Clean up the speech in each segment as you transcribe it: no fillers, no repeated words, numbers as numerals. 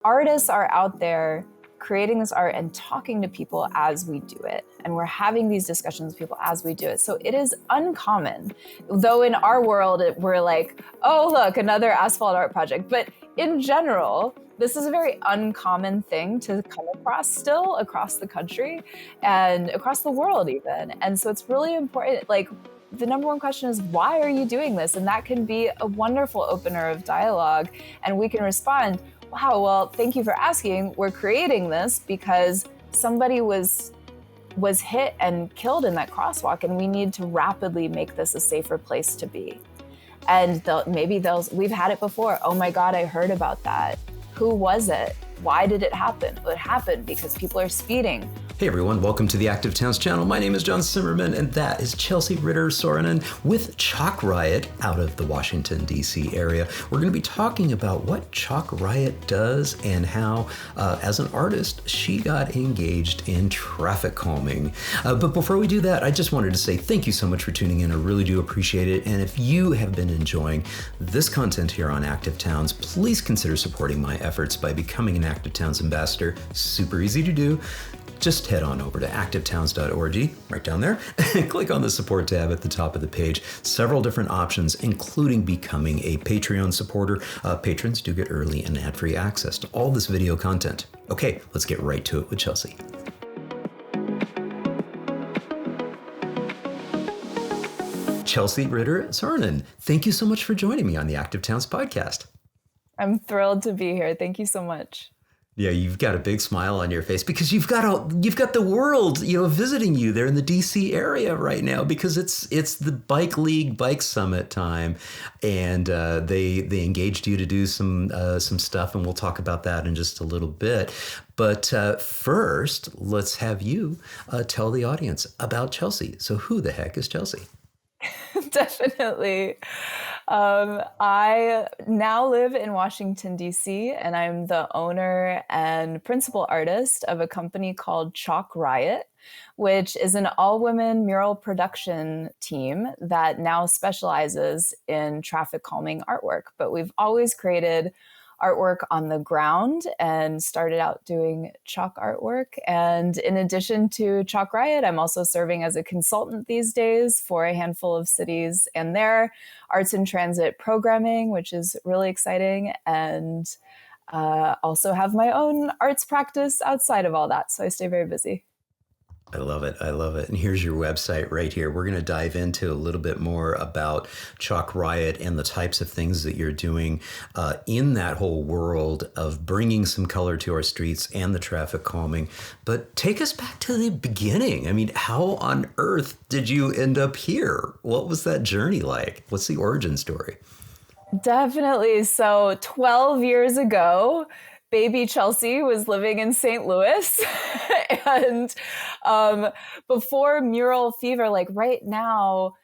Artists are out there creating this art and talking to people as we do it. And we're having these discussions with people as we do it. So it is uncommon, though in our world, we're like, oh, look, another asphalt art project. But in general, this is a very uncommon thing to come across still across the country and across the world even. And so it's really important. Like, the number one question is, why are you doing this? And that can be a wonderful opener of dialogue. And we can respond, wow, well, thank you for asking. We're creating this because somebody was hit and killed in that crosswalk, and we need to rapidly make this a safer place to be. And we've had it before. Oh my God, I heard about that. Who was it? Why did it happen? It happened because people are speeding. Hey everyone, welcome to the Active Towns channel. My name is John Simmerman, and that is Chelsea Ritter-Soronen with Chalk Riot out of the Washington, D.C. area. We're going to be talking about what Chalk Riot does and how, as an artist, she got engaged in traffic calming. But before we do that, I just wanted to say thank you so much for tuning in. I really do appreciate it. And if you have been enjoying this content here on Active Towns, please consider supporting my efforts by becoming an Active Towns ambassador. Super easy to do. Just head on over to activetowns.org, right down there, and click on the support tab at the top of the page. Several different options, including becoming a Patreon supporter. Patrons do get early and ad-free access to all this video content. Okay, let's get right to it with Chelsea. Chelsea Ritter-Soronen, thank you so much for joining me on the Active Towns podcast. I'm thrilled to be here. Thank you so much. Yeah, you've got a big smile on your face because you've got the world, visiting you there in the DC area right now, because it's the Bike League Bike Summit time, and they engaged you to do some stuff, and we'll talk about that in just a little bit. But first, let's have you tell the audience about Chelsea. So who the heck is Chelsea? Definitely. I now live in Washington, D.C., and I'm the owner and principal artist of a company called Chalk Riot, which is an all-women mural production team that now specializes in traffic calming artwork. But we've always created artwork on the ground and started out doing chalk artwork. And in addition to Chalk Riot, I'm also serving as a consultant these days for a handful of cities and their arts and transit programming, which is really exciting. And also have my own arts practice outside of all that. So I stay very busy. I love it. I love it. And here's your website right here. We're going to dive into a little bit more about Chalk Riot and the types of things that you're doing in that whole world of bringing some color to our streets and the traffic calming. But take us back to the beginning. I mean, how on earth did you end up here? What was that journey like? What's the origin story? Definitely. So 12 years ago, baby Chelsea was living in St. Louis. And before mural fever, like right now,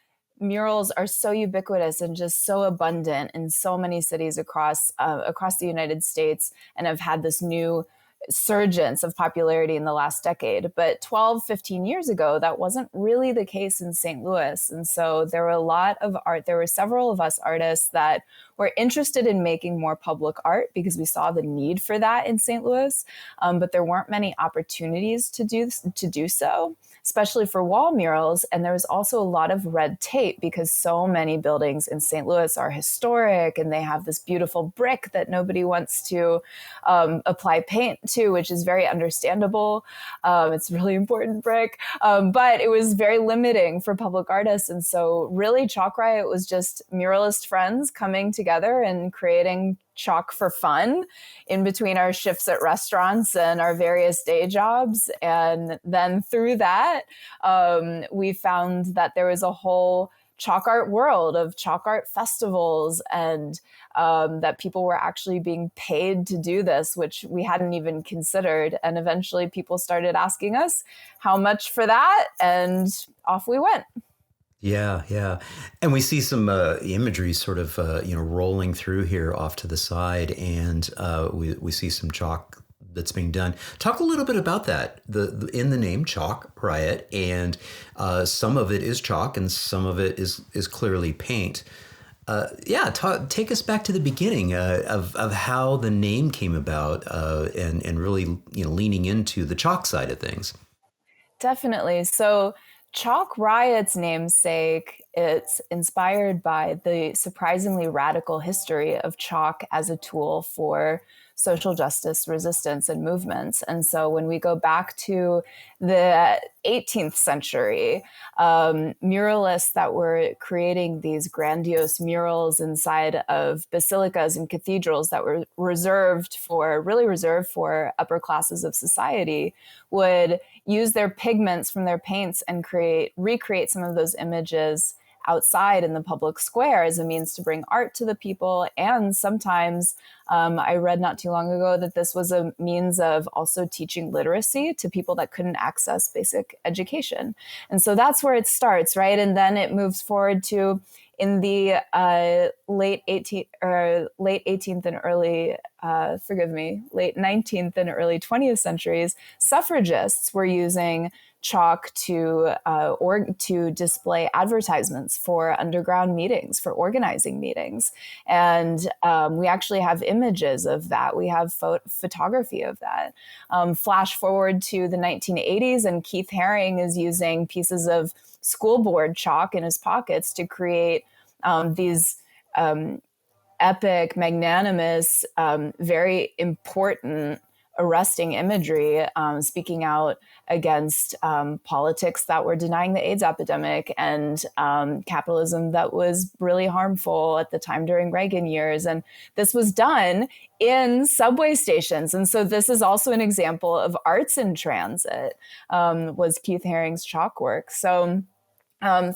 murals are so ubiquitous and just so abundant in so many cities across the United States, and have had this new surgence of popularity in the last decade. But 12, 15 years ago, that wasn't really the case in St. Louis. And so there were a lot of art. There were several of us artists that were interested in making more public art because we saw the need for that in St. Louis. But there weren't many opportunities to do so, especially for wall murals. And there was also a lot of red tape because so many buildings in St. Louis are historic and they have this beautiful brick that nobody wants to apply paint to, which is very understandable. It's really important brick, but it was very limiting for public artists. And so really Chalk Riot was just muralist friends coming together and creating chalk for fun in between our shifts at restaurants and our various day jobs. And then through that, we found that there was a whole chalk art world of chalk art festivals, and that people were actually being paid to do this, which we hadn't even considered. And eventually people started asking us how much for that, and off we went. Yeah. And we see some imagery sort of, rolling through here off to the side, and we see some chalk that's being done. Talk a little bit about that, in the name Chalk Riot, and some of it is chalk and some of it is clearly paint. Yeah, take us back to the beginning of how the name came about, and really leaning into the chalk side of things. Definitely. So, Chalk Riot's namesake, it's inspired by the surprisingly radical history of chalk as a tool for social justice resistance and movements. And so, when we go back to the 18th century, muralists that were creating these grandiose murals inside of basilicas and cathedrals that were really reserved for upper classes of society would use their pigments from their paints and recreate some of those images outside in the public square as a means to bring art to the people. And sometimes I read not too long ago that this was a means of also teaching literacy to people that couldn't access basic education. And so that's where it starts, right? And then it moves forward to in the late 18th and late 19th and early 20th centuries, suffragists were using chalk to display advertisements for underground meetings, for organizing meetings. And we actually have images of that. We have photography of that. Flash forward to the 1980s, and Keith Haring is using pieces of school board chalk in his pockets to create these epic, magnanimous, very important, arresting imagery, speaking out against politics that were denying the AIDS epidemic and capitalism that was really harmful at the time during Reagan years. And this was done in subway stations. And so this is also an example of arts in transit, was Keith Haring's chalk work. So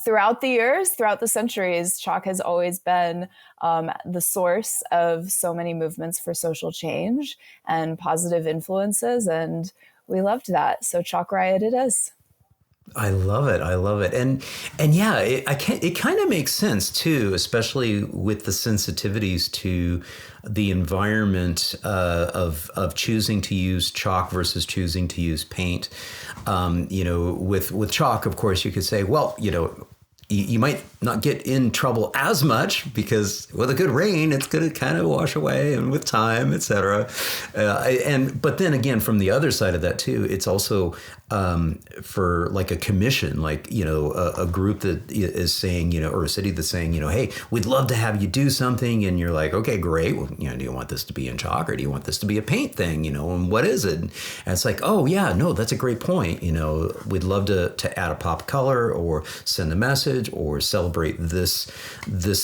throughout the years, throughout the centuries, chalk has always been the source of so many movements for social change and positive influences, and we loved that. So Chalk Riot it is. I love it. I love it. And yeah, it kind of makes sense too, especially with the sensitivities to the environment of choosing to use chalk versus choosing to use paint. With chalk, of course, you could say, well, you might not get in trouble as much because with a good rain, it's going to kind of wash away, and with time, et cetera. But then again, from the other side of that too, it's also for like a commission, like, a group that is saying, or a city that's saying, hey, we'd love to have you do something. And you're like, okay, great. Well, do you want this to be in chalk or do you want this to be a paint thing? And what is it? And it's like, oh yeah, no, that's a great point. We'd love to add a pop color or send a message or celebrate this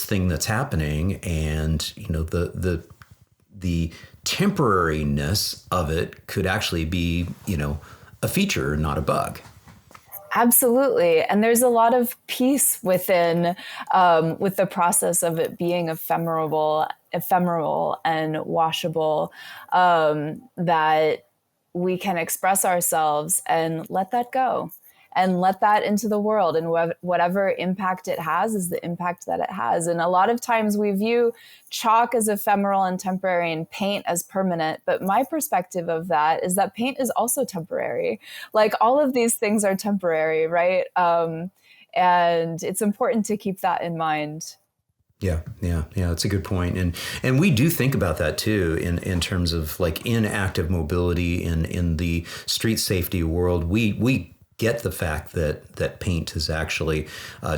thing that's happening, and the temporariness of it could actually be a feature, not a bug. Absolutely. And there's a lot of peace within with the process of it being ephemeral and washable, that we can express ourselves and let that go and let that into the world. And whatever impact it has is the impact that it has. And a lot of times we view chalk as ephemeral and temporary and paint as permanent. But my perspective of that is that paint is also temporary. Like all of these things are temporary, right? And it's important to keep that in mind. Yeah. That's a good point. And we do think about that too, in terms of like in active mobility in the street safety world. We get the fact that paint is actually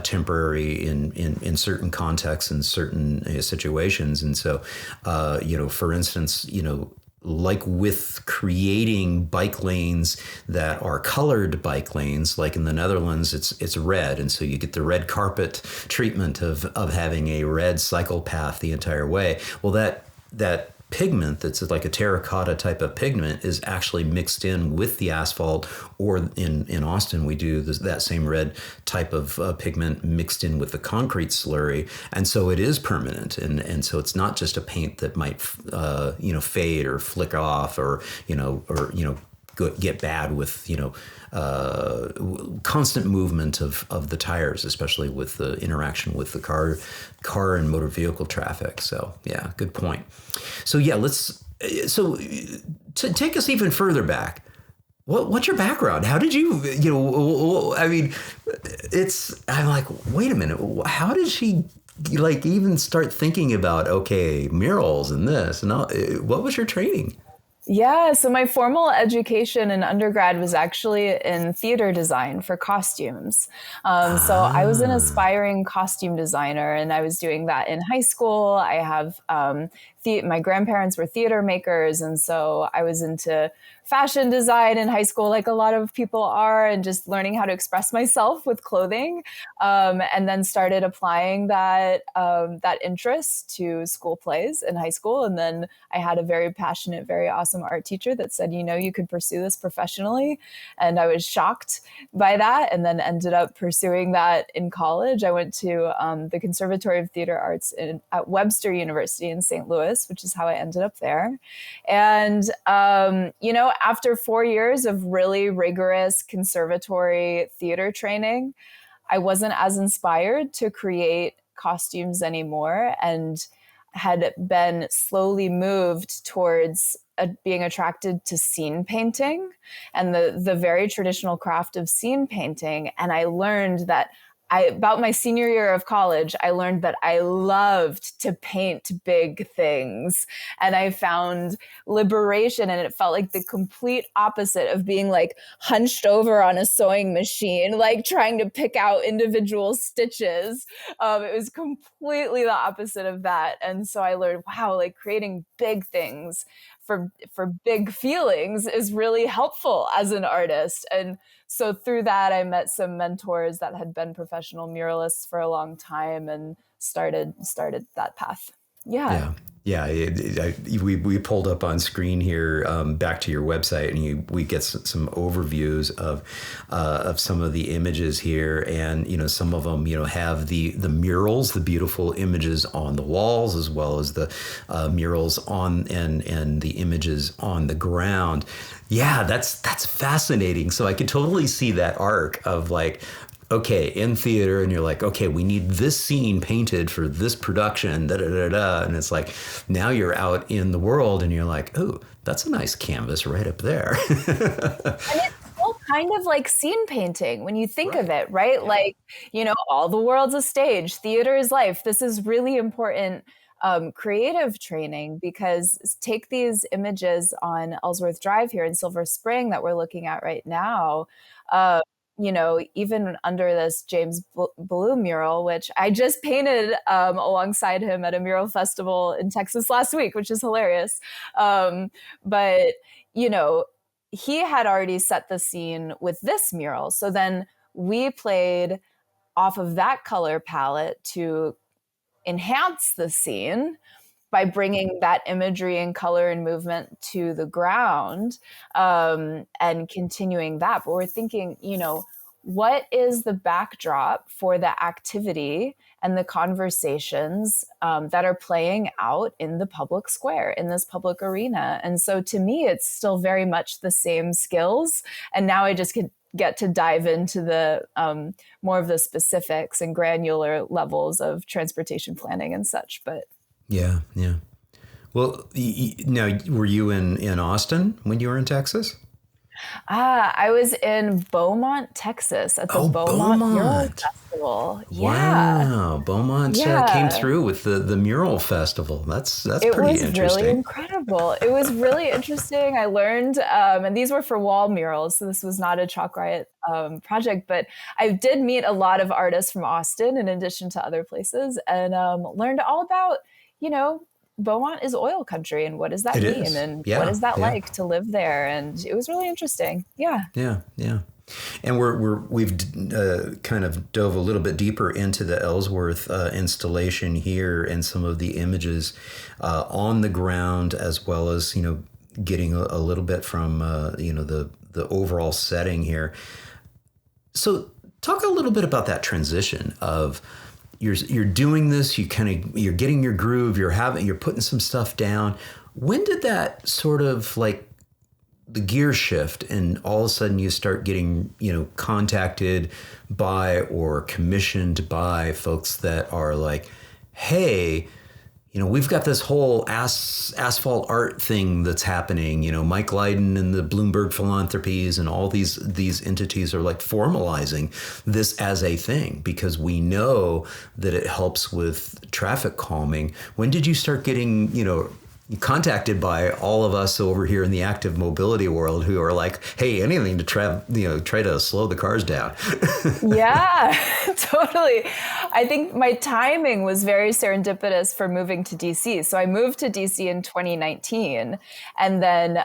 temporary in certain contexts and certain situations. And so, for instance, like with creating bike lanes that are colored bike lanes, like in the Netherlands, it's red. And so you get the red carpet treatment of having a red cycle path the entire way. Well, that pigment that's like a terracotta type of pigment is actually mixed in with the asphalt, or in Austin we do that same red type of pigment mixed in with the concrete slurry, and so it is permanent, and so it's not just a paint that might fade or flick off or get bad with constant movement of the tires, especially with the interaction with the car and motor vehicle traffic. So yeah, good point. So yeah, to take us even further back, what's your background? How did you, I mean, I'm like, wait a minute. How did she like even start thinking about, okay, murals and this and all? What was your training? Yeah, so my formal education in undergrad was actually in theater design for costumes. So I was an Ah, aspiring costume designer, and I was doing that in high school. I have my grandparents were theater makers, and so I was into fashion design in high school, like a lot of people are, and just learning how to express myself with clothing. And then started applying that interest to school plays in high school, and then I had a very passionate, very awesome art teacher that said, you could pursue this professionally. And I was shocked by that, and then ended up pursuing that in college. I went to the Conservatory of Theater Arts at Webster University in St. Louis, which is how I ended up there. And, after 4 years of really rigorous conservatory theater training, I wasn't as inspired to create costumes anymore, and had been slowly moved towards being attracted to scene painting and the very traditional craft of scene painting. And I learned that about my senior year of college, I learned that I loved to paint big things. And I found liberation, and it felt like the complete opposite of being like hunched over on a sewing machine, like trying to pick out individual stitches. It was completely the opposite of that. And so I learned, wow, like creating big things for big feelings is really helpful as an artist. And so through that, I met some mentors that had been professional muralists for a long time, and started that path. Yeah. yeah. Yeah, we pulled up on screen here, back to your website, and we get some overviews of some of the images here, and some of them have the murals, the beautiful images on the walls, as well as the murals on and the images on the ground. Yeah, that's fascinating. So I could totally see that arc of like, okay, in theater, and you're like, okay, we need this scene painted for this production, da da da da, and it's like now you're out in the world, and you're like, oh, that's a nice canvas right up there. And it's all kind of like scene painting when you think Right. of it, right? Yeah. Like, all the world's a stage, theater is life. This is really important creative training, because take these images on Ellsworth Drive here in Silver Spring that we're looking at right now. Uh, even under this James Blue mural, which I just painted alongside him at a mural festival in Texas last week, which is hilarious. But, you know, he had already set the scene with this mural. So then we played off of that color palette to enhance the scene by bringing that imagery and color and movement to the ground, and continuing that. But we're thinking, what is the backdrop for the activity and the conversations that are playing out in the public square, in this public arena? And so to me, it's still very much the same skills. And now I just could get to dive into the more of the specifics and granular levels of transportation planning and such. But Yeah, yeah. Well, now, were you in Austin when you were in Texas? I was in Beaumont, Texas at the Oh, Beaumont Mural Beaumont. Festival. Yeah. Wow, Beaumont came Yeah. through with the mural festival. That's It pretty was really interesting. incredible. It was really interesting. I learned, and these were for wall murals, so this was not a Chalk Riot project, but I did meet a lot of artists from Austin in addition to other places, and learned all about, you know, Beaumont is oil country, and what does that It mean, is. and what Yeah, is that yeah, like to live there? And it was really interesting. Yeah. yeah, yeah. And we've kind of dove a little bit deeper into the Ellsworth installation here and some of the images on the ground, as well as getting a little bit from the overall setting here. So talk a little bit about that transition of you're doing this, you're getting your groove, you're putting some stuff down. When did that sort of like the gear shift, and all of a sudden you start getting contacted by or commissioned by folks that are like, hey, we've got this whole asphalt art thing that's happening. Mike Lydon and the Bloomberg Philanthropies and all these entities are like formalizing this as a thing because we know that it helps with traffic calming. When did you start getting, contacted by all of us over here in the active mobility world who are like, hey, anything to try to slow the cars down? Yeah, totally. I think my timing was very serendipitous for moving to DC. So I moved to DC in 2019, and then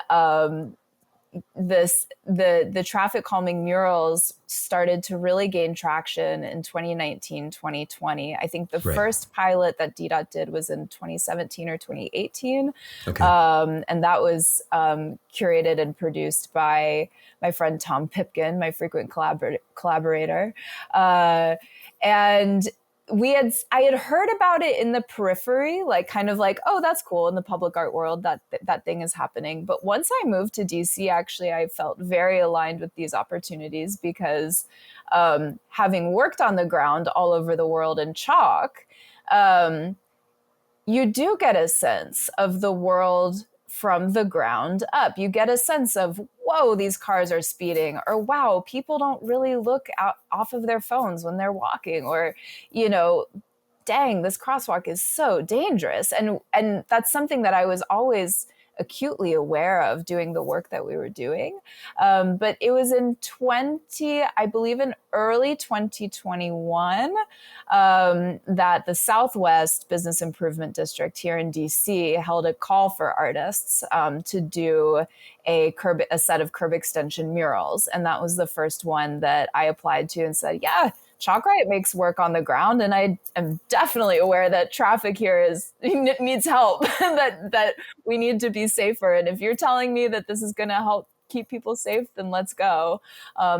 the traffic calming murals started to really gain traction in 2019, 2020. I think the Right. first pilot that DDOT did was in 2017 or 2018. Okay. And that was curated and produced by my friend Tom Pipkin, my frequent collaborator. And I had heard about it in the periphery, like kind of like, oh, that's cool in the public art world that thing is happening. But once I moved to DC, actually, I felt very aligned with these opportunities because having worked on the ground all over the world in chalk, you do get a sense of the world from the ground up. You get a sense of, whoa, these cars are speeding, or wow, people don't really look out off of their phones when they're walking, or, dang, this crosswalk is so dangerous. And that's something that I was always acutely aware of doing the work that we were doing. But it was in I believe in early 2021, that the Southwest Business Improvement District here in DC held a call for artists to do a set of curb extension murals. And that was the first one that I applied to and said, yeah, Chalk Riot makes work on the ground, and I am definitely aware that traffic here needs help, that we need to be safer. And if you're telling me that this is going to help keep people safe, then let's go.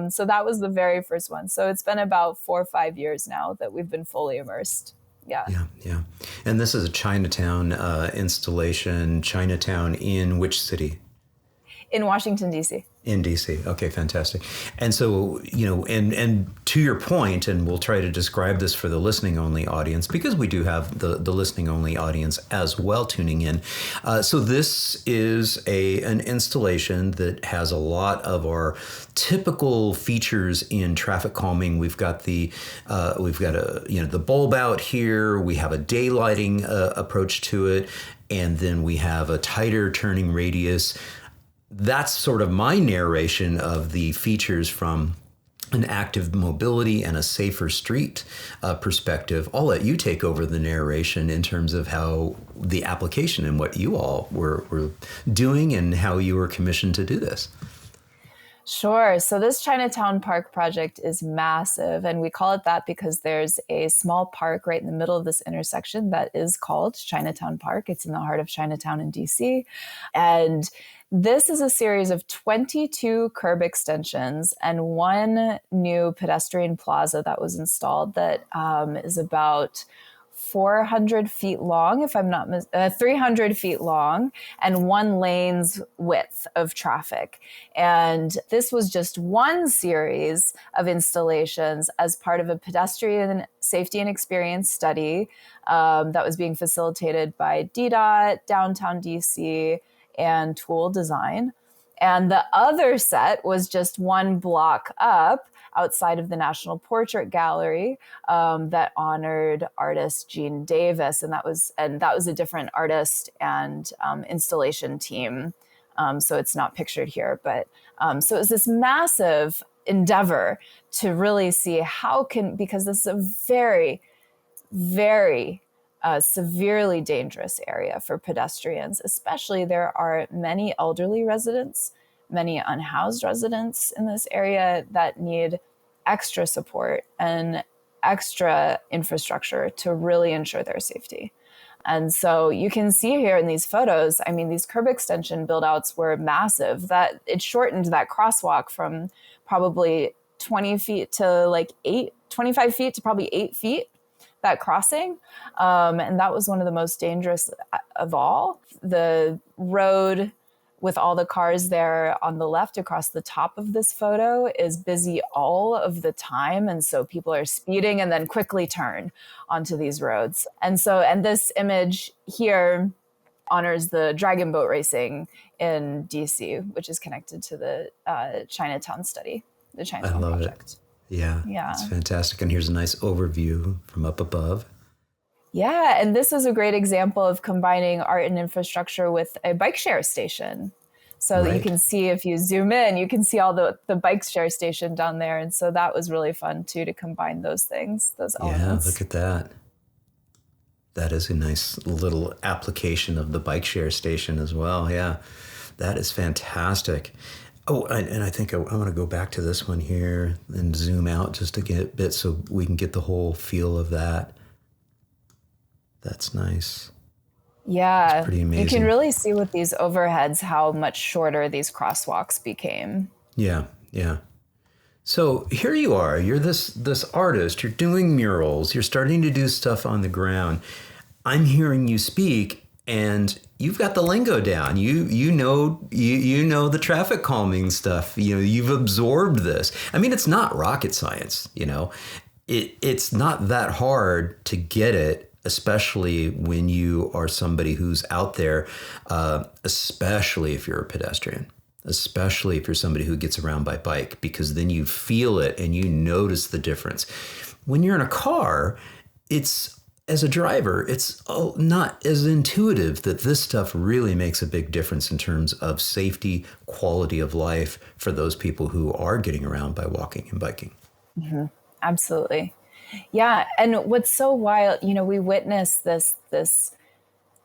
So that was the very first one. So it's been about 4 or 5 years now that we've been fully immersed. Yeah. Yeah. And this is a Chinatown installation. Chinatown in which city? In Washington, D.C. In DC. Okay, fantastic. And so, and to your point, and we'll try to describe this for the listening only audience because we do have the listening only audience as well tuning in. So this is an installation that has a lot of our typical features in traffic calming. We've got the bulb out here. We have a daylighting approach to it, and then we have a tighter turning radius. That's sort of my narration of the features from an active mobility and a safer street perspective. I'll let you take over the narration in terms of how the application and what you all were doing and how you were commissioned to do this. Sure. So this Chinatown Park project is massive, and we call it that because there's a small park right in the middle of this intersection that is called Chinatown Park. It's in the heart of Chinatown in DC. And this is a series of 22 curb extensions and one new pedestrian plaza that was installed that is about 400 feet long, if I'm not 300 feet long, and 1 lane's width of traffic. And this was just one series of installations as part of a pedestrian safety and experience study that was being facilitated by DDOT, Downtown DC, and Tool Design. And the other set was just one block up outside of the National Portrait Gallery that honored artist Gene Davis. And that was a different artist and installation team. So it's not pictured here, but so it was this massive endeavor to really see because this is a very, very severely dangerous area for pedestrians, especially there are many elderly residents, many unhoused residents in this area that need extra support and extra infrastructure to really ensure their safety. And so you can see here in these photos, I mean, these curb extension build outs were massive, that it shortened that crosswalk from probably 20 feet to like 25 feet to probably 8 feet, that crossing. And that was one of the most dangerous of all. The road with all the cars there on the left across the top of this photo is busy all of the time. And so people are speeding and then quickly turn onto these roads. And this image here honors the dragon boat racing in DC, which is connected to the Chinatown study, the I Chinatown love project. it. Yeah, it's fantastic. And here's a nice overview from up above. Yeah, and this is a great example of combining art and infrastructure with a bike share station. So that you can see, if you zoom in, you can see all the bike share station down there. And so that was really fun too, to combine those things, those elements. Yeah, look at that. That is a nice little application of the bike share station as well. Yeah, that is fantastic. Oh, and I think I want to go back to this one here and zoom out just to get a bit so we can get the whole feel of that. That's nice. Yeah, it's pretty amazing. You can really see with these overheads how much shorter these crosswalks became. Yeah. So here you are. You're this artist. You're doing murals. You're starting to do stuff on the ground. I'm hearing you speak, and you've got the lingo down. You know the traffic calming stuff. You've absorbed this. I mean, it's not rocket science. It's not that hard to get it, especially when you are somebody who's out there, especially if you're a pedestrian, especially if you're somebody who gets around by bike, because then you feel it and you notice the difference. When you're in a car, as a driver, it's not as intuitive that this stuff really makes a big difference in terms of safety, quality of life for those people who are getting around by walking and biking. Mm-hmm. Absolutely. Yeah. And what's so wild, we witness this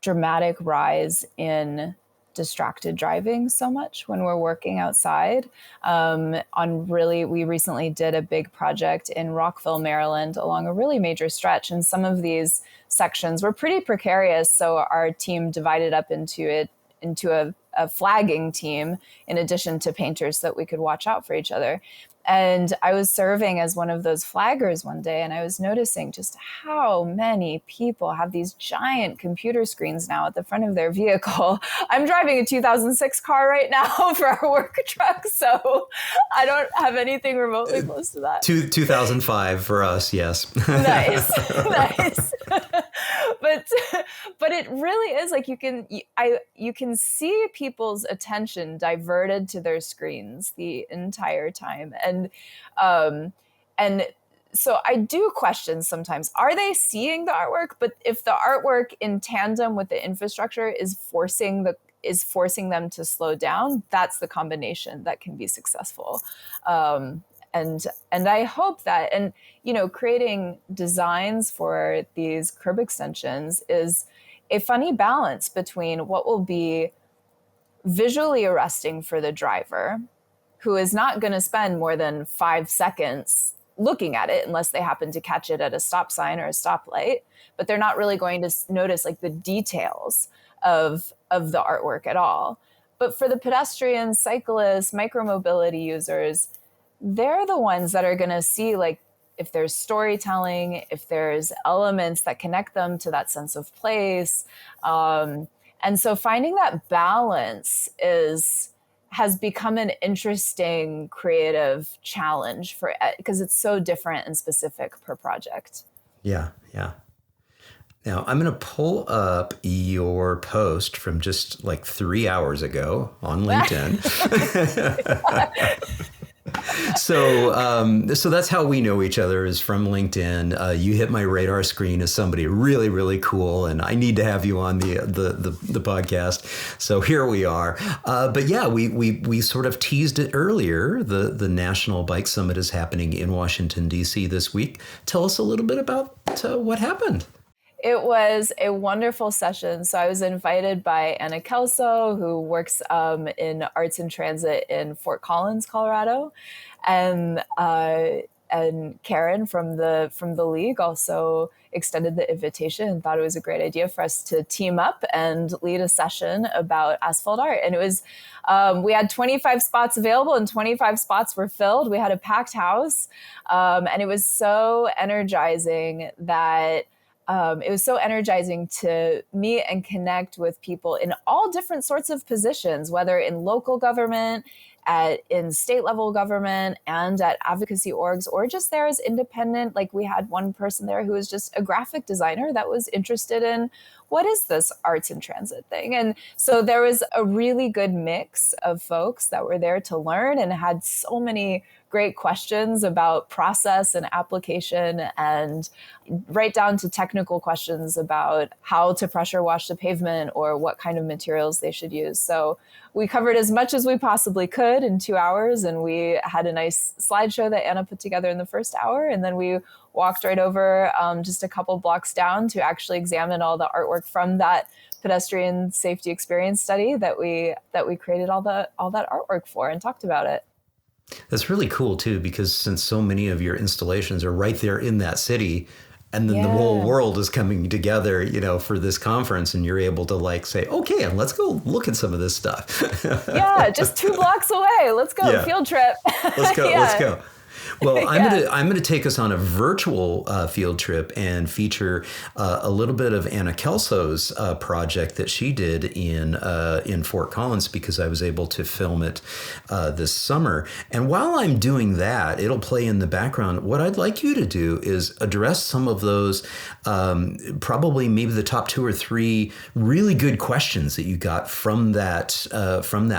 dramatic rise in distracted driving so much when we're working outside. We recently did a big project in Rockville, Maryland, along a really major stretch. And some of these sections were pretty precarious. So our team divided up into a flagging team, in addition to painters, so that we could watch out for each other. And I was serving as one of those flaggers one day, and I was noticing just how many people have these giant computer screens now at the front of their vehicle. I'm driving a 2006 car right now for our work truck, so I don't have anything remotely close to that. 2005 for us, yes. Nice. But it really is like you can see people's attention diverted to their screens the entire time. And so I do question sometimes, are they seeing the artwork? But if the artwork in tandem with the infrastructure is forcing them to slow down, that's the combination that can be successful. And I hope that, and creating designs for these curb extensions is a funny balance between what will be visually arresting for the driver, who is not going to spend more than 5 seconds looking at it unless they happen to catch it at a stop sign or a stoplight, but they're not really going to notice like the details of the artwork at all. But for the pedestrians, cyclists, micromobility users, they're the ones that are going to see like if there's storytelling, if there's elements that connect them to that sense of place. And so finding that balance has become an interesting creative challenge because it's so different and specific per project. Yeah. Now I'm going to pull up your post from just like 3 hours ago on LinkedIn. So that's how we know each other, is from LinkedIn. You hit my radar screen as somebody really, really cool, and I need to have you on the podcast. So here we are. But yeah, we sort of teased it earlier. The National Bike Summit is happening in Washington, D.C. this week. Tell us a little bit about what happened. It was a wonderful session. So I was invited by Anna Kelso, who works in arts and transit in Fort Collins, Colorado, and Karen from the league also extended the invitation and thought it was a great idea for us to team up and lead a session about asphalt art. And it was we had 25 spots available and 25 spots were filled. We had a packed house, and it was so energizing that it was so energizing to meet and connect with people in all different sorts of positions, whether in local government, in state level government, and at advocacy orgs, or just there as independent. Like we had one person there who was just a graphic designer that was interested in, what is this arts in transit thing? And so there was a really good mix of folks that were there to learn and had so many great questions about process and application, and right down to technical questions about how to pressure wash the pavement or what kind of materials they should use. So we covered as much as we possibly could in 2 hours, and we had a nice slideshow that Anna put together in the first hour, and then we walked right over just a couple blocks down to actually examine all the artwork from that pedestrian safety experience study that we created all that artwork for, and talked about it. That's really cool too, because since so many of your installations are right there in that city, and then the whole world is coming together, for this conference, and you're able to like say, okay, and let's go look at some of this stuff. Yeah, just 2 blocks away. Let's go. Yeah. Field trip. Let's go. Yeah. Let's go. Well, I'm gonna take us on a virtual field trip and feature a little bit of Anna Kelso's project that she did in Fort Collins, because I was able to film it this summer. And while I'm doing that, it'll play in the background. What I'd like you to do is address some of those, probably maybe the top 2 or 3 really good questions that you got from that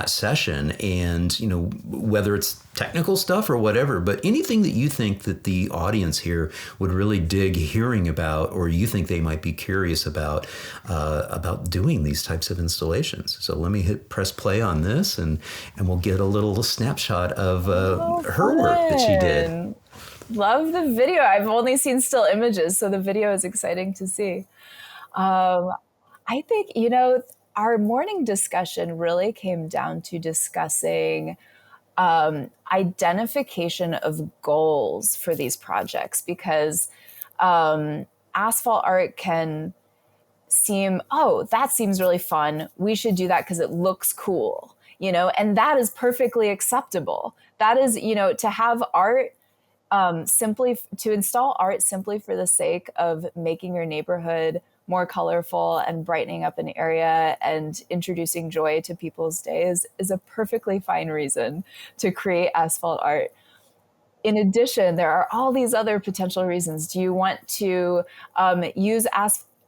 session, and whether it's technical stuff or whatever, but anything that you think that the audience here would really dig hearing about, or you think they might be curious about doing these types of installations. So let me press play on this, and we'll get a little snapshot of her work that she did. Love the video. I've only seen still images, so the video is exciting to see. I think, our morning discussion really came down to discussing identification of goals for these projects, because asphalt art can seem, that seems really fun. We should do that because it looks cool, and that is perfectly acceptable. That is, to have art to install art simply for the sake of making your neighborhood more colorful and brightening up an area and introducing joy to people's days is a perfectly fine reason to create asphalt art. In addition, there are all these other potential reasons. Do you want to use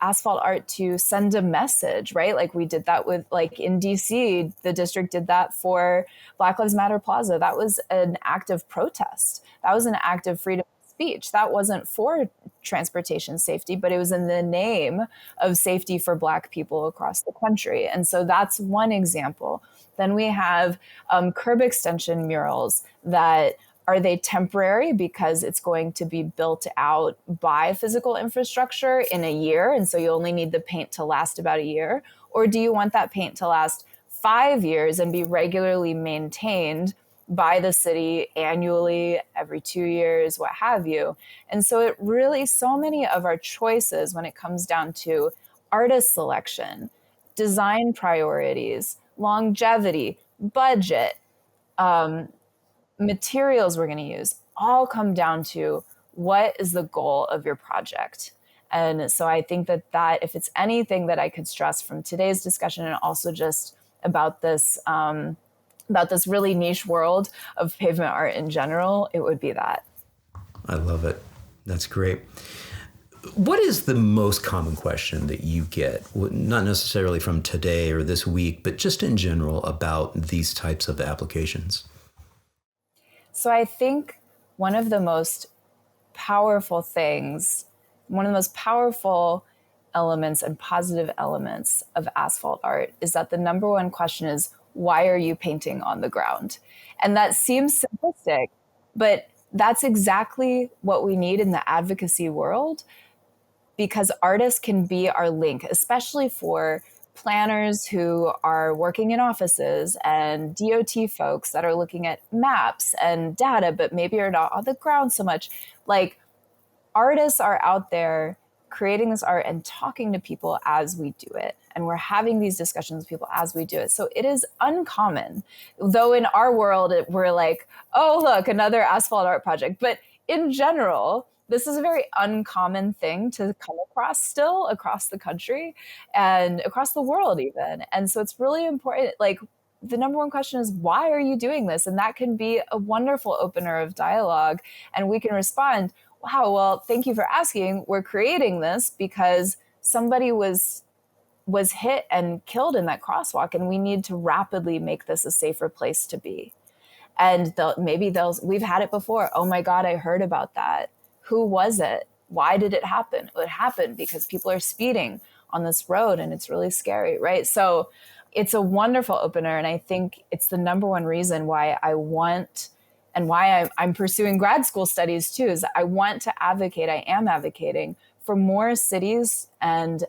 asphalt art to send a message, right? Like we did that with, like in DC, the district did that for Black Lives Matter Plaza. That was an act of protest. That was an act of freedom of speech. That wasn't for transportation safety, but it was in the name of safety for Black people across the country. And so that's one example. Then we have curb extension murals that are they temporary because it's going to be built out by physical infrastructure in a year, and so you only need the paint to last about a year? Or do you want that paint to last 5 years and be regularly maintained by the city annually, every 2 years, what have you? And so it really, so many of our choices when it comes down to artist selection, design priorities, longevity, budget, materials we're going to use, all come down to what is the goal of your project. And so I think that if it's anything that I could stress from today's discussion, and also just about this really niche world of pavement art in general, it would be that. I love it. That's great. What is the most common question that you get, not necessarily from today or this week, but just in general about these types of applications? So I think one of the most powerful things, one of the most powerful elements and positive elements of asphalt art is that the number one question is, why are you painting on the ground? And that seems simplistic, but that's exactly what we need in the advocacy world, because artists can be our link, especially for planners who are working in offices and DOT folks that are looking at maps and data, but maybe are not on the ground so much. Like, artists are out there creating this art and talking to people as we do it. And we're having these discussions with people as we do it. So it is uncommon, though in our world, we're like, oh, look, another asphalt art project. But in general, this is a very uncommon thing to come across still across the country and across the world even. And so it's really important. Like, the number one question is, why are you doing this? And that can be a wonderful opener of dialogue. And we can respond, wow, well, thank you for asking. We're creating this because somebody was hit and killed in that crosswalk, and we need to rapidly make this a safer place to be. And we've had it before. Oh my God, I heard about that. Who was it? Why did it happen? It happened because people are speeding on this road, and it's really scary, right? So it's a wonderful opener. And I think it's the number one reason why I want, and why I'm pursuing grad school studies too, is I want to advocate, I am advocating for more cities and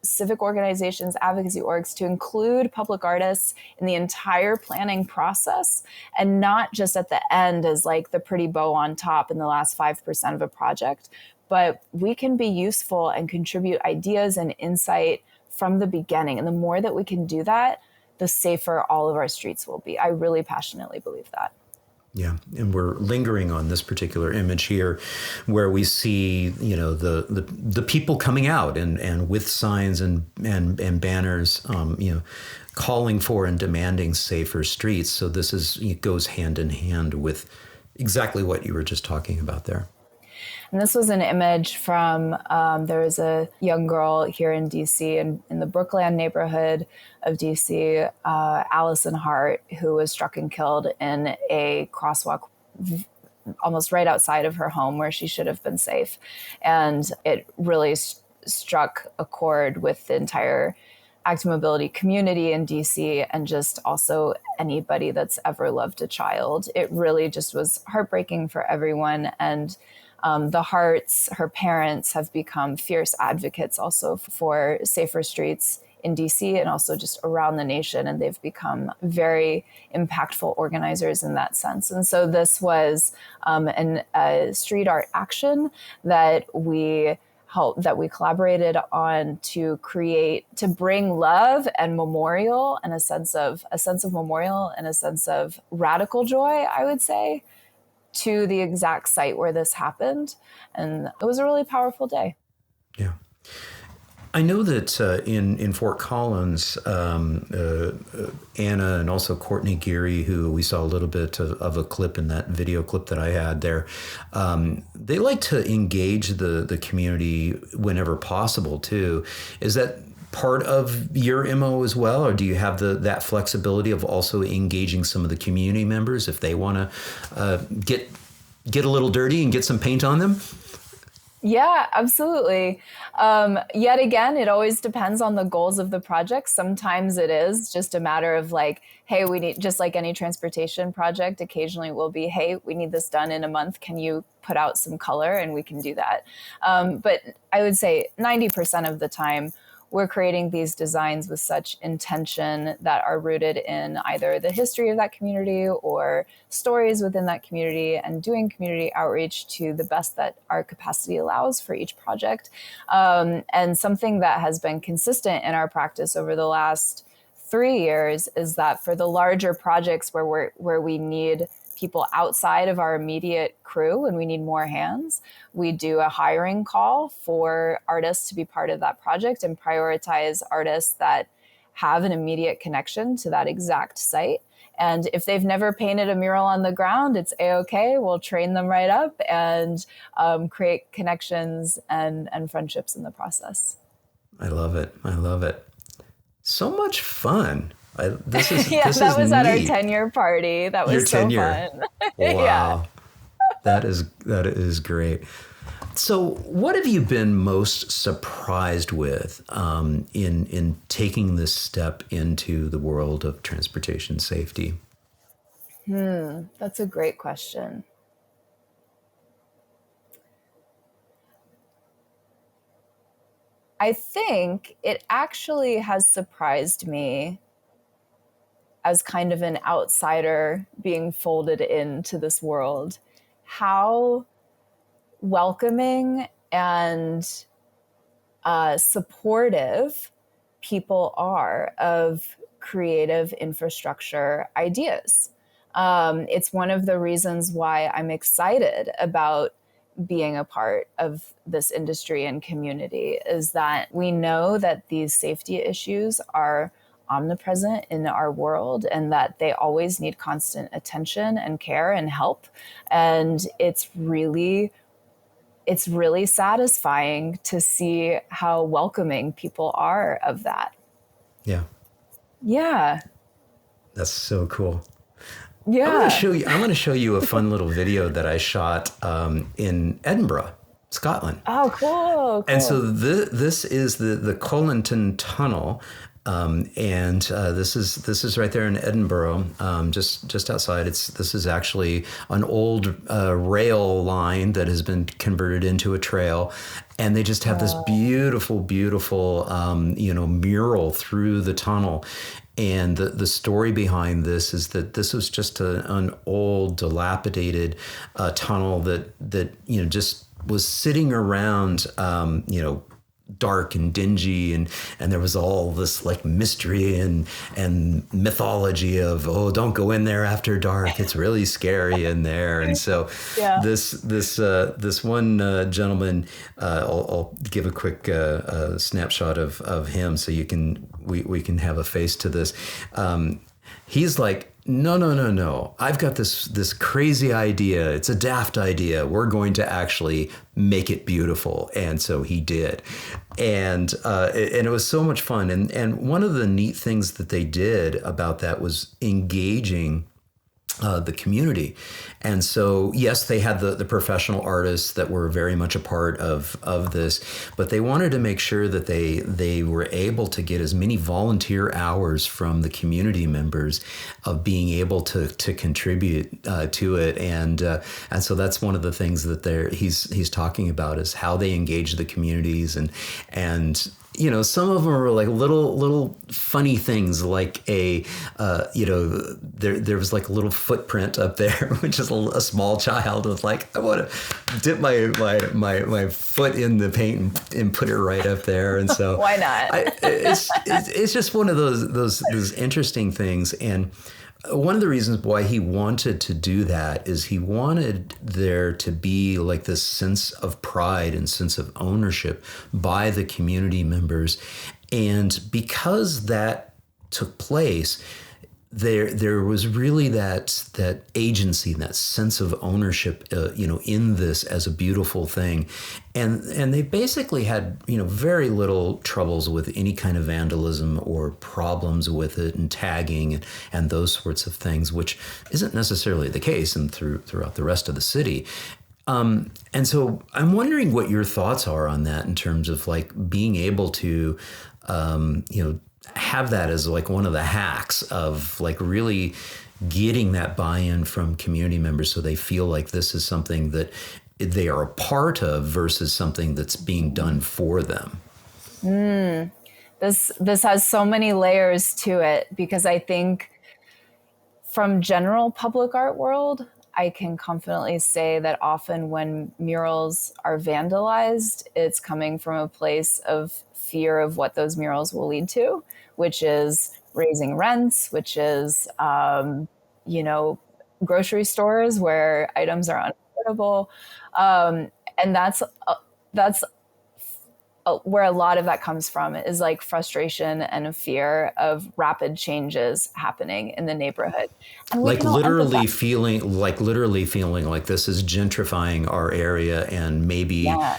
civic organizations, advocacy orgs, to include public artists in the entire planning process, and not just at the end as like the pretty bow on top in the last 5% of a project. But we can be useful and contribute ideas and insight from the beginning. And the more that we can do that, the safer all of our streets will be. I really passionately believe that. Yeah, and we're lingering on this particular image here, where we see, the people coming out and with signs and banners, calling for and demanding safer streets. So it goes hand in hand with exactly what you were just talking about there. And this was an image from, there was a young girl here in DC, in the Brookland neighborhood of DC, Allison Hart, who was struck and killed in a crosswalk almost right outside of her home where she should have been safe. And it really struck a chord with the entire active mobility community in DC, and just also anybody that's ever loved a child. It really just was heartbreaking for everyone. And the Harts, her parents, have become fierce advocates also for safer streets in DC and also just around the nation. And they've become very impactful organizers in that sense. And so this was a street art action that we collaborated on to bring love and memorial, and a sense of memorial and a sense of radical joy, I would say, to the exact site where this happened. And it was a really powerful day. Yeah. I know that in Fort Collins, Anna and also Courtney Geary, who we saw a little bit of a clip in that video clip that I had there, they like to engage the community whenever possible too. Is that part of your MO as well, or do you have that flexibility of also engaging some of the community members if they want to get a little dirty and get some paint on them? Yeah, absolutely. Yet again, it always depends on the goals of the project. Sometimes it is just a matter of like, hey, we need, just like any transportation project, occasionally will be, hey, we need this done in a month. Can you put out some color? And we can do that. But I would say 90% of the time, we're creating these designs with such intention that are rooted in either the history of that community or stories within that community, and doing community outreach to the best that our capacity allows for each project. And something that has been consistent in our practice over the last 3 years is that for the larger projects where we need people outside of our immediate crew and we need more hands, we do a hiring call for artists to be part of that project and prioritize artists that have an immediate connection to that exact site. And if they've never painted a mural on the ground, it's A-okay. We'll train them right up and create connections and friendships in the process. I love it. I love it. So much fun. This is that was neat. At our tenure party. That was so fun. Wow. Yeah. That is great. So what have you been most surprised with in taking this step into the world of transportation safety? That's a great question. I think it actually has surprised me as kind of an outsider being folded into this world, how welcoming and supportive people are of creative infrastructure ideas. It's one of the reasons why I'm excited about being a part of this industry and community is that we know that these safety issues are omnipresent in our world and that they always need constant attention and care and help. And it's really satisfying to see how welcoming people are of that. Yeah. Yeah. That's so cool. Yeah. I'm going to show you a fun little video that I shot in Edinburgh, Scotland. Oh, cool. And so Cool. this is the Colinton Tunnel, and this is right there in Edinburgh, just outside. This is actually an old rail line that has been converted into a trail, and they just have this beautiful mural through the tunnel. And the story behind this is that this was just an old, dilapidated tunnel that just was sitting around, dark and dingy, and there was all this like mystery and mythology of, oh, don't go in there after dark, it's really scary in there. And so Yeah. this one gentleman, I'll give a quick snapshot of him so we can have a face to this. He's like, no. I've got this crazy idea. It's a daft idea. We're going to actually make it beautiful. And so he did. And it was so much fun. And one of the neat things that they did about that was engaging the community. And so, yes, they had the professional artists that were very much a part of this, but they wanted to make sure that they were able to get as many volunteer hours from the community members of being able to contribute to it. And so that's one of the things that he's talking about is how they engage the communities and some of them are like little funny things, like there was like a little footprint up there, which is a small child was like, I want to dip my foot in the paint and put it right up there. And so Why not? it's just one of those interesting things. And one of the reasons why he wanted to do that is he wanted there to be like this sense of pride and sense of ownership by the community members. And because that took place, there was really that agency, that sense of ownership, in this as a beautiful thing, and they basically had very little troubles with any kind of vandalism or problems with it and tagging and those sorts of things, which isn't necessarily the case throughout the rest of the city. And so I'm wondering what your thoughts are on that in terms of like being able to, have that as like one of the hacks of like really getting that buy-in from community members so they feel like this is something that they are a part of versus something that's being done for them. This has so many layers to it, because I think from general public art world, I can confidently say that often when murals are vandalized, it's coming from a place of fear of what those murals will lead to, which is raising rents, which is, grocery stores where items are unaffordable. And that's where a lot of that comes from, is like frustration and a fear of rapid changes happening in the neighborhood. And we Like can all literally empathize. feeling like this is gentrifying our area and maybe, Yeah.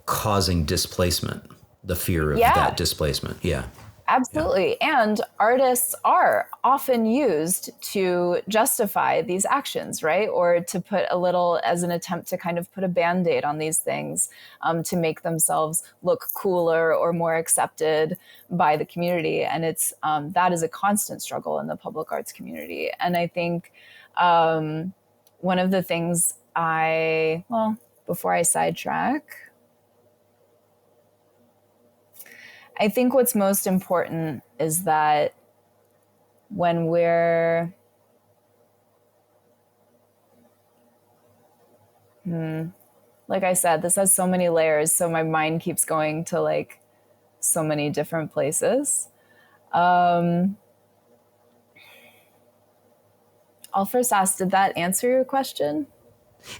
causing displacement, the fear of Yeah. that displacement. Yeah. Yeah. Absolutely. And artists are often used to justify these actions, right? Or to put as an attempt to kind of put a Band-Aid on these things, to make themselves look cooler or more accepted by the community. And that is a constant struggle in the public arts community. And I think one of the things before I sidetrack, I think what's most important is that when like I said, this has so many layers, so my mind keeps going to like so many different places. I'll first ask, did that answer your question?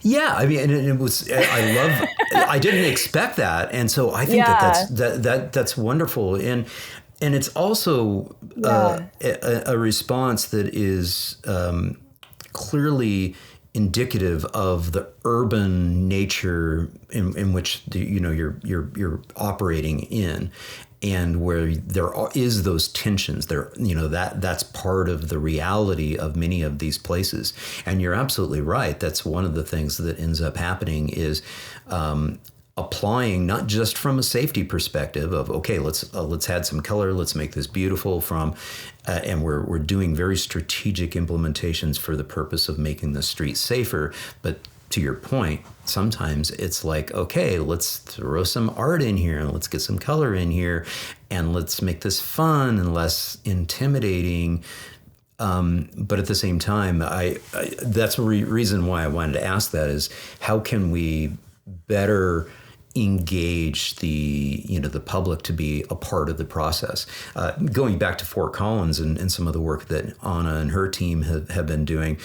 Yeah, I mean, and it was. I love. I didn't expect that, and so I think that Yeah. that's wonderful, and it's also Yeah. a response that is clearly indicative of the urban nature in which you're operating in, and where is those tensions there, that's part of the reality of many of these places. And you're absolutely right, that's one of the things that ends up happening is applying not just from a safety perspective of, okay, let's add some color, let's make this beautiful, and we're doing very strategic implementations for the purpose of making the street safer. But to your point, sometimes it's like, okay, let's throw some art in here and let's get some color in here and let's make this fun and less intimidating. But at the same time, that's a reason why I wanted to ask that is, how can we better engage the public to be a part of the process. Going back to Fort Collins and some of the work that Anna and her team have been doing,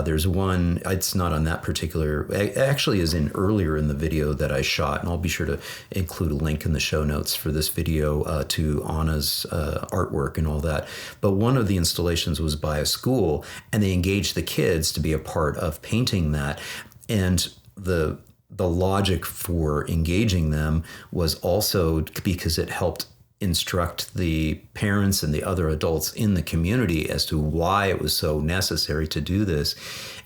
there's one, it's not on that particular, it actually is earlier in the video that I shot, and I'll be sure to include a link in the show notes for this video to Anna's artwork and all that. But one of the installations was by a school, and they engaged the kids to be a part of painting that. And the logic for engaging them was also because it helped instruct the parents and the other adults in the community as to why it was so necessary to do this.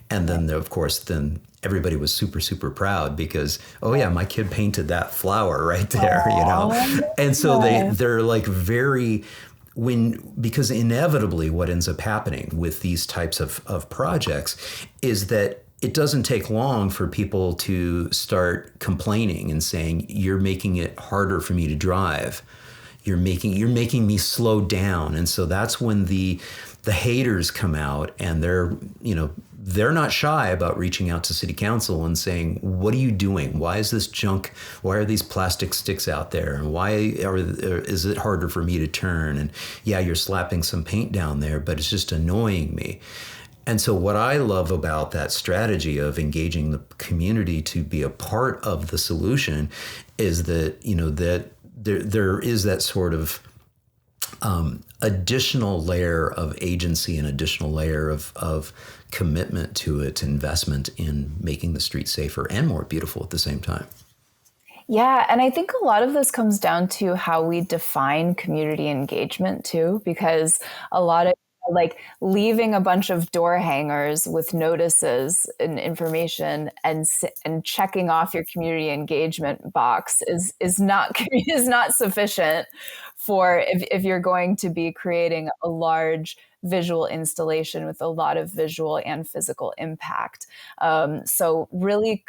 And then, of course, then everybody was super, super proud because, oh yeah, my kid painted that flower right there, And so they're like because inevitably what ends up happening with these types of projects is that it doesn't take long for people to start complaining and saying, you're making it harder for me to drive. You're making me slow down. And so that's when the haters come out, and they're not shy about reaching out to city council and saying, what are you doing? Why is this junk? Why are these plastic sticks out there? And why is it harder for me to turn? And yeah, you're slapping some paint down there, but it's just annoying me. And so what I love about that strategy of engaging the community to be a part of the solution is that, that there is that sort of additional layer of agency and additional layer of commitment to it, investment in making the street safer and more beautiful at the same time. Yeah, and I think a lot of this comes down to how we define community engagement too, because a lot of like leaving a bunch of door hangers with notices and information and checking off your community engagement box is not sufficient for if you're going to be creating a large visual installation with a lot of visual and physical impact. So really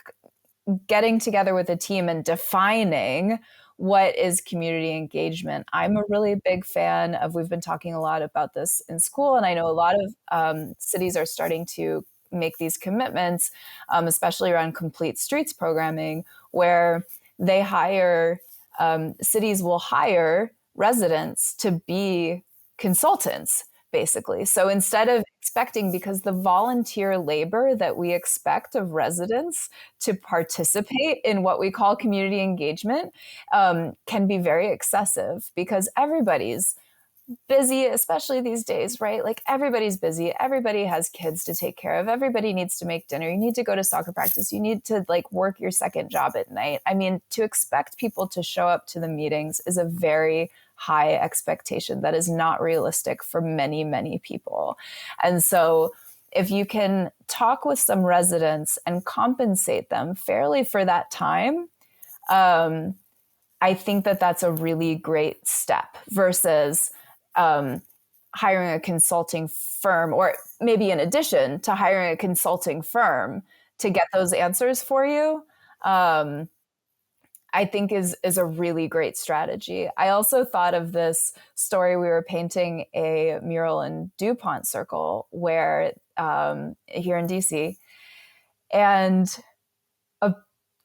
getting together with a team and defining what is community engagement. I'm a really big fan of, we've been talking a lot about this in school, and I know a lot of cities are starting to make these commitments, especially around complete streets programming, where they cities will hire residents to be consultants, basically. So instead of expecting, because the volunteer labor that we expect of residents to participate in what we call community engagement can be very excessive, because everybody's busy, especially these days, right? Like everybody's busy. Everybody has kids to take care of. Everybody needs to make dinner. You need to go to soccer practice. You need to like work your second job at night. I mean, to expect people to show up to the meetings is a very high expectation that is not realistic for many, many people. And so if you can talk with some residents and compensate them fairly for that time, I think that that's a really great step versus hiring a consulting firm, or maybe in addition to hiring a consulting firm to get those answers for you. I think is a really great strategy. I also thought of this story. We were painting a mural in DuPont Circle, where here in DC, and a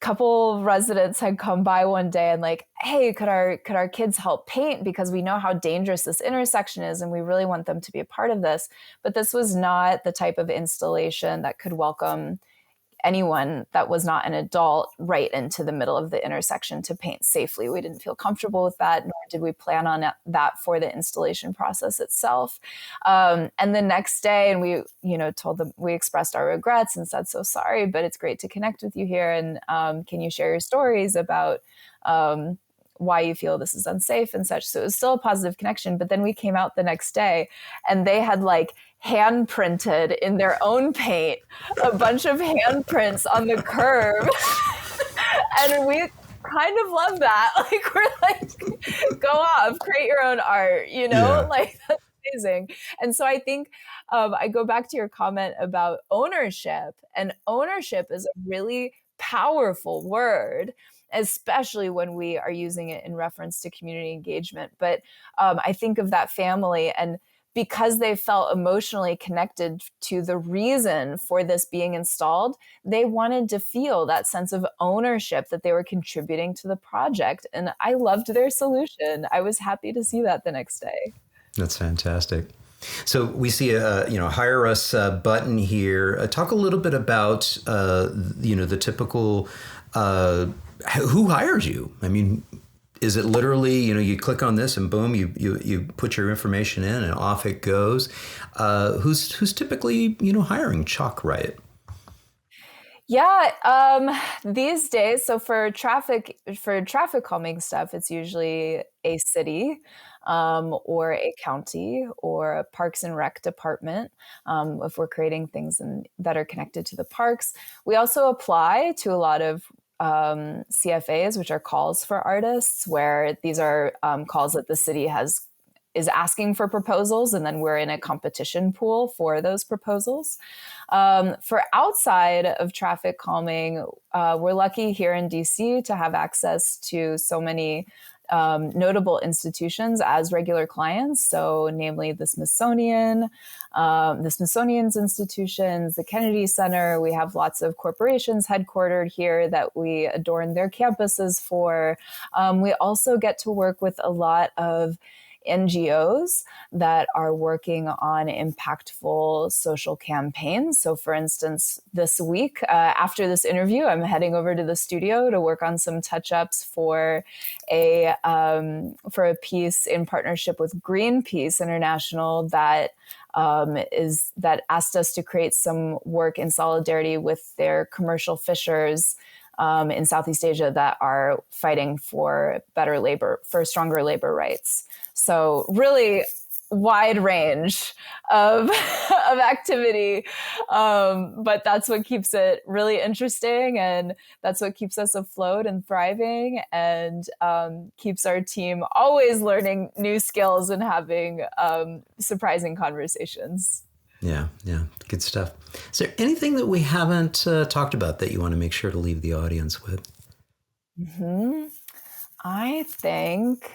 couple residents had come by one day and like, hey, could our kids help paint, because we know how dangerous this intersection is and we really want them to be a part of this. But this was not the type of installation that could welcome anyone that was not an adult right into the middle of the intersection to paint safely. We didn't feel comfortable with that, nor did we plan on that for the installation process itself. And the next day, and we, told them, we expressed our regrets and said, so sorry, but it's great to connect with you here. And can you share your stories about why you feel this is unsafe and such. So it was still a positive connection. But then we came out the next day and they had like hand printed in their own paint a bunch of handprints on the curb. And we kind of love that. Like, we're like, go off, create your own art, like that's amazing. And so I think I go back to your comment about ownership, and ownership is a really powerful word, especially when we are using it in reference to community engagement. But I think of that family, and because they felt emotionally connected to the reason for this being installed, they wanted to feel that sense of ownership that they were contributing to the project. And I loved their solution. I was happy to see that the next day. That's fantastic. So we see a hire us button here. Talk a little bit about the typical who hires you. I mean, is it literally you click on this and boom, you put your information in and off it goes? Who's typically hiring Chalk Riot? Yeah, these days, so for traffic calming stuff, it's usually a city or a county or a parks and rec department if we're creating things that are connected to the parks. We also apply to a lot of CFAs, which are calls for artists, where these are calls that the city is asking for proposals, and then we're in a competition pool for those proposals. For outside of traffic calming, we're lucky here in DC to have access to so many notable institutions as regular clients. So namely the Smithsonian's institutions, the Kennedy Center. We have lots of corporations headquartered here that we adorn their campuses for. We also get to work with a lot of NGOs that are working on impactful social campaigns. So for instance, this week, after this interview, I'm heading over to the studio to work on some touch-ups for a piece in partnership with Greenpeace International that asked us to create some work in solidarity with their commercial fishers in Southeast Asia that are fighting for stronger labor rights. So really wide range of activity, but that's what keeps it really interesting, and that's what keeps us afloat and thriving, and keeps our team always learning new skills and having surprising conversations. Yeah, good stuff. Is there anything that we haven't talked about that you want to make sure to leave the audience with? I think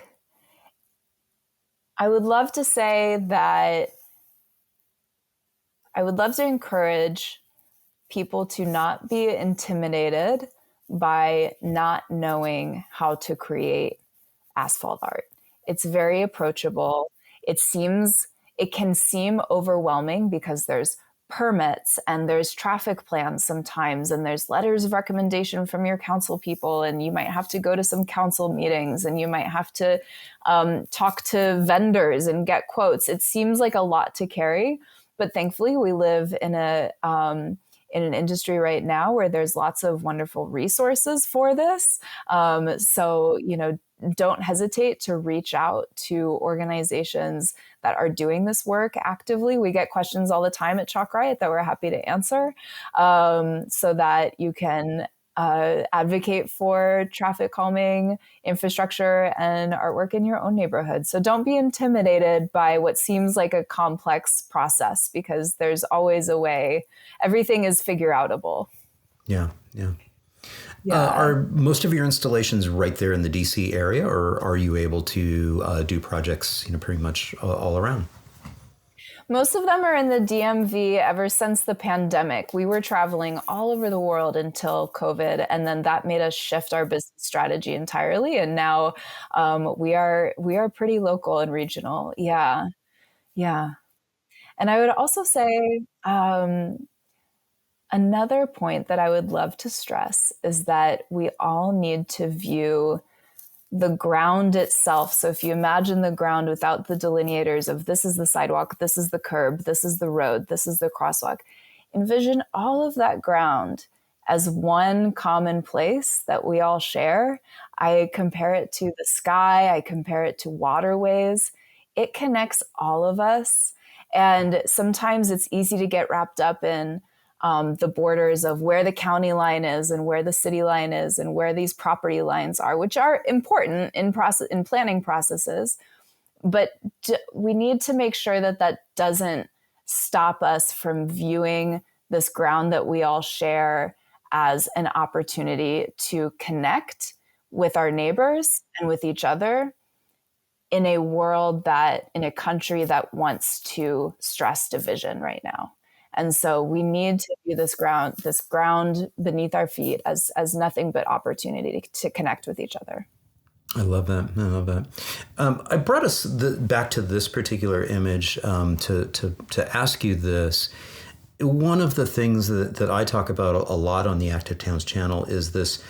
I would love to say that I would love to encourage people to not be intimidated by not knowing how to create asphalt art. It's very approachable. It can seem overwhelming because there's permits and there's traffic plans sometimes, and there's letters of recommendation from your council people, and you might have to go to some council meetings, and you might have to talk to vendors and get quotes. It seems like a lot to carry, but thankfully we live in an industry right now where there's lots of wonderful resources for this. So, don't hesitate to reach out to organizations that are doing this work actively. We get questions all the time at Chalk Riot that we're happy to answer, so that you can advocate for traffic calming infrastructure and artwork in your own neighborhood. So don't be intimidated by what seems like a complex process, because there's always a way. Everything is figure outable. Yeah. Are most of your installations right there in the DC area, or are you able to do projects, pretty much all around? Most of them are in the DMV ever since the pandemic. We were traveling all over the world until COVID, and then that made us shift our business strategy entirely. And now we are pretty local and regional. Yeah. And I would also say another point that I would love to stress is that we all need to view the ground itself. So if you imagine the ground without the delineators of this is the sidewalk, this is the curb, this is the road, this is the crosswalk, envision all of that ground as one common place that we all share. I compare it to the sky. I compare it to waterways. It connects all of us. And sometimes it's easy to get wrapped up in the borders of where the county line is and where the city line is and where these property lines are, which are important in planning processes. But we need to make sure that that doesn't stop us from viewing this ground that we all share as an opportunity to connect with our neighbors and with each other in a world in a country that wants to stress division right now. And so we need to view this ground beneath our feet as nothing but opportunity to connect with each other. I love that. I brought us back to this particular image to ask you this. One of the things that I talk about a lot on the Active Towns channel is this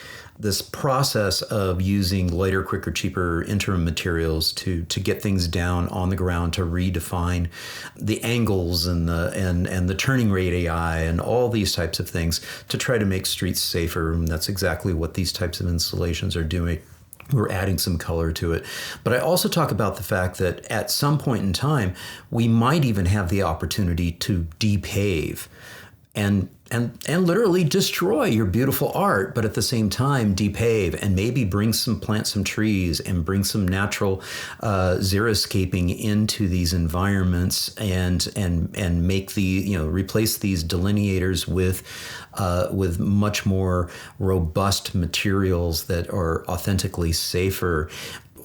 process of using lighter, quicker, cheaper interim materials to get things down on the ground, to redefine the angles and the turning radii and all these types of things to try to make streets safer. And that's exactly what these types of installations are doing. We're adding some color to it. But I also talk about the fact that at some point in time, we might even have the opportunity to depave and literally destroy your beautiful art, but at the same time depave and maybe plant some trees and bring some natural xeriscaping into these environments and make replace these delineators with much more robust materials that are authentically safer.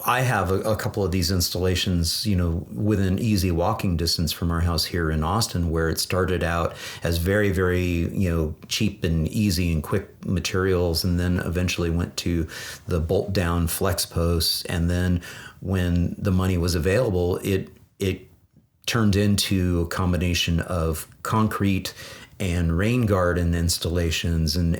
I have a couple of these installations, within easy walking distance from our house here in Austin, where it started out as very, very, cheap and easy and quick materials, and then eventually went to the bolt down flex posts. And then when the money was available, it turned into a combination of concrete and rain garden installations, and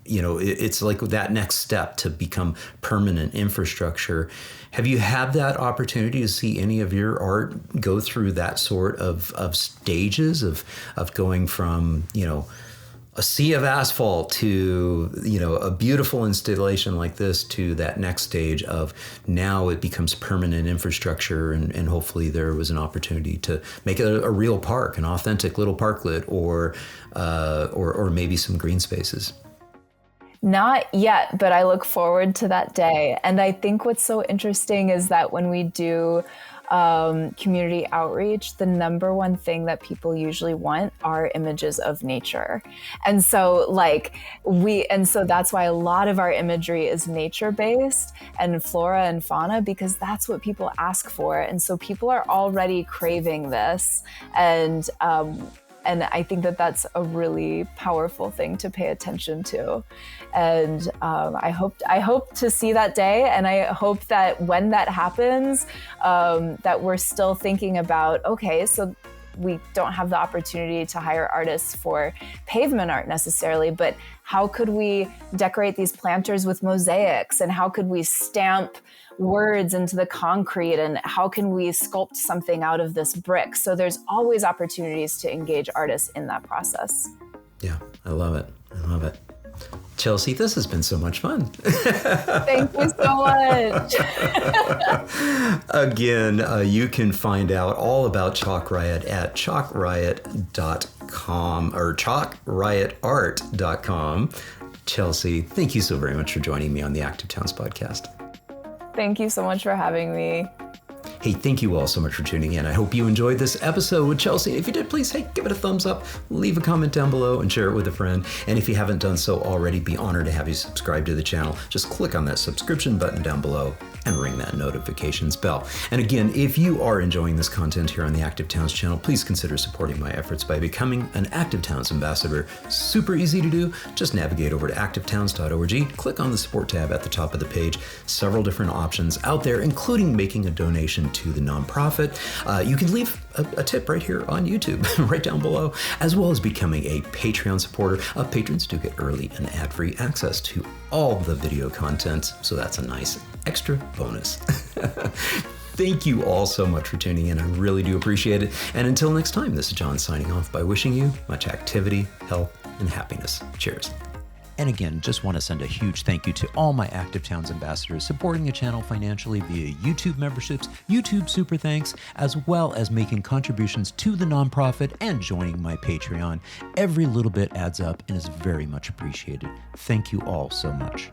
it's like that next step to become permanent infrastructure. Have you had that opportunity to see any of your art go through that sort of stages of going from a sea of asphalt to a beautiful installation like this to that next stage of now it becomes permanent infrastructure, and hopefully there was an opportunity to make it a real park, an authentic little parklet, or maybe some green spaces? Not yet, but I look forward to that day. And I think what's so interesting is that when we do community outreach, the number one thing that people usually want are images of nature. And so that's why a lot of our imagery is nature-based and flora and fauna, because that's what people ask for. And so people are already craving this. And I think that that's a really powerful thing to pay attention to. And I hope to see that day. And I hope that when that happens, that we're still thinking about, okay, so we don't have the opportunity to hire artists for pavement art necessarily, but how could we decorate these planters with mosaics? And how could we stamp words into the concrete? And how can we sculpt something out of this brick? So there's always opportunities to engage artists in that process. Yeah, I love it. Chelsea, this has been so much fun. Thank you so much. Again, you can find out all about Chalk Riot at chalkriot.com or chalkriotart.com. Chelsea, thank you so very much for joining me on the Active Towns podcast. Thank you so much for having me. Hey, thank you all so much for tuning in. I hope you enjoyed this episode with Chelsea. If you did, please, give it a thumbs up, leave a comment down below, and share it with a friend. And if you haven't done so already, be honored to have you subscribe to the channel. Just click on that subscription button down below and ring that notifications bell. And again, if you are enjoying this content here on the Active Towns channel, please consider supporting my efforts by becoming an Active Towns ambassador. Super easy to do. Just navigate over to activetowns.org, click on the support tab at the top of the page. Several different options out there, including making a donation to the nonprofit. You can leave a tip right here on YouTube, right down below, as well as becoming a Patreon supporter. Patrons do get early and ad-free access to all the video content, so that's a nice extra bonus. Thank you all so much for tuning in. I really do appreciate it. And until next time, this is John signing off by wishing you much activity, health, and happiness. Cheers. And again, just want to send a huge thank you to all my Active Towns ambassadors supporting the channel financially via YouTube memberships, YouTube super thanks, as well as making contributions to the nonprofit and joining my Patreon. Every little bit adds up and is very much appreciated. Thank you all so much.